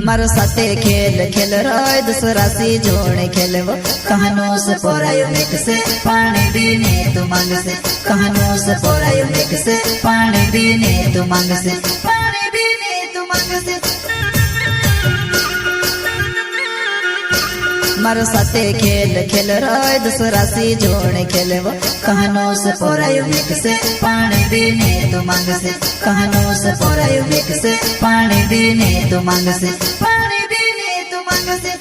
मारो साथे खेल खेल रोय दूसरा सी जोड़े खेलवो कहानो से पोरायो मेक से पानी पीने तू मांग से कहानो से पोरायो मेक से पानी पीने तू मांग से पानी पीने तू मांग से मारो साथे खेल खेल रोय दूसरा सी जोड़े खेलवो कहानो से पोरायो मेक से पानी पीने तू मांग से कहानो से पोरायो मेक से पानी पीने तू मांग से पानी पीने तू मांग से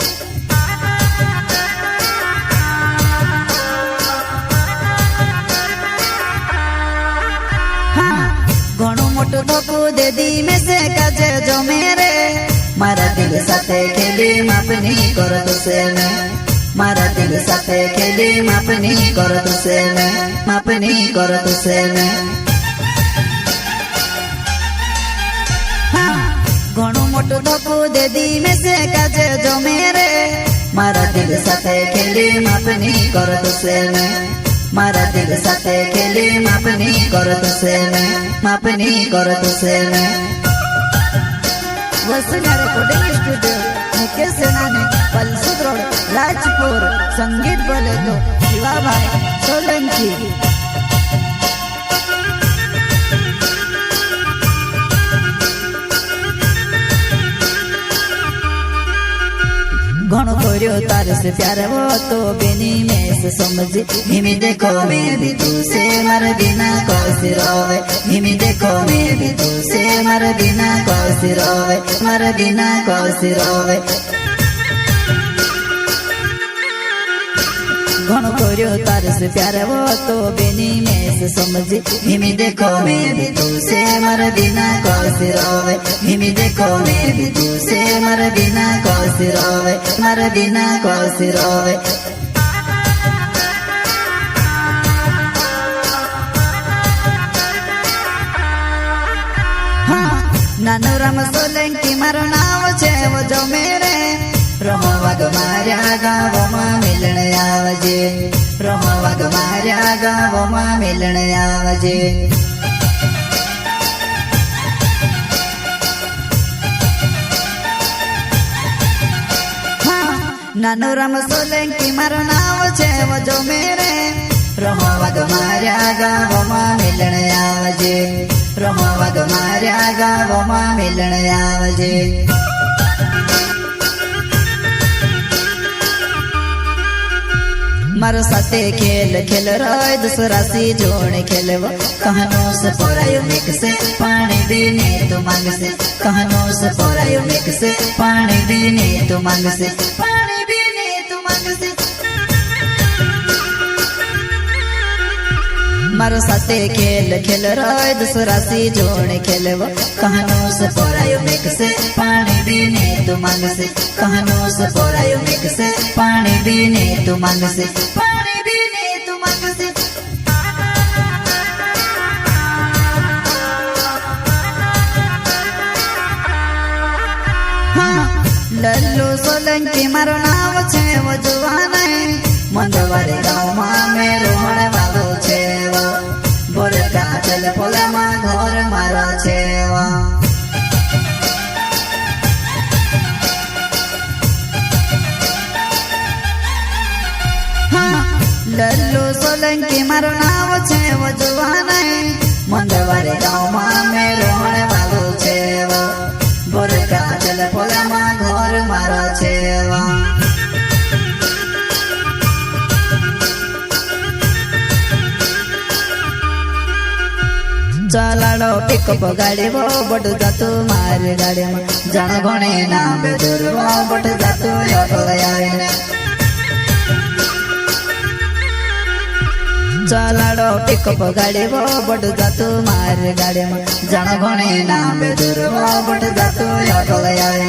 घणो मोटो धोको दे दी में से काजे जो मेरे मारा दिल साथे खेली मापनी करो तुसे में मारा दिल साथे खेली मापनी करो तुसे में मापनी करो तुसे में घणो मोटो धोको दे दी में से काजे जो मेरे मारा दिल साथे खेली मापनी करो तुसे में मारा दिल साथे खेली मापनी करो तुसे में मापनी करो तुसे में वसुधा रिकॉर्डिंग स्टूडियो मुकेश सेनानी पलसुद रोड राजपुर संगीत बोले तो शिवा भाई सोलंकी घणो कोरियो तारे से प्यार वो तो बेनी में से समझी हिमी देखो मैं भी तू से मर बिना कोसी रोवे हिमी देखो मैं भी तू से मर बिना कोसी रोवे मर बिना कोसी रोवे घणो कोरियो तारे से प्यार वो तो बेनी में से समझी हिमी देखो मैं भी तू से मर बिना कोसी रोवे हिमी देखो मैं भी तू से मर बिना कोसी रोवे मर बिना कोसी रोवे नानो राम सोलंकी मारो नाव छे वो जो मेरे रहो वग मार्या गावो मां मिलण आवजे रहो वग मार्या गावो मां मिलण आवजे नानो राम सोलंकी मारो नाव छे वो जो मेरे रहो वग मार्या गावो मां मिलण आवजे रहो वग मार्या गावो मां मिलण आवजे मारो साथे खेल खेल रोय दूसरा सी जोड़े खेलवो कहानो से पोरायो मेक से पानी पीने तू मांग से कहानो से पोरायो मेक से पानी पीने तू मांग से पानी पीने तू मांग से मारो साथे खेल खेल रोय दूसरा सी जोड़े खेलवो कहानो से पोरायो मेक से पानी पीने तू मांग से कहानो से पोरायो मेक से पानी पीने तू मांग से पानी पीने तू मांग से लल्लू सोलंकी मारो नाव छे वो जुवान मंदवारे गाँव में मेरो होने वालो छे वो बोरका चल पोला मां घर मारो छे वो लल्लू सोलंकी मारो नाव छे वो जुवान मंदवारे गाँव में मेरो होने वालो छे वो बोरका चल पोला मां घर मारो छे वो चलाड़ो पिकअप गाड़ी वो बट जातु मार गाड़ी में जन घणे ना बेदूर वो बट जातु ऑटो आवे चलाड़ो पिकअप गाड़ी वो बट जातु मार गाड़ी में जन घणे ना बेदूर वो बट जातु ऑटो आवे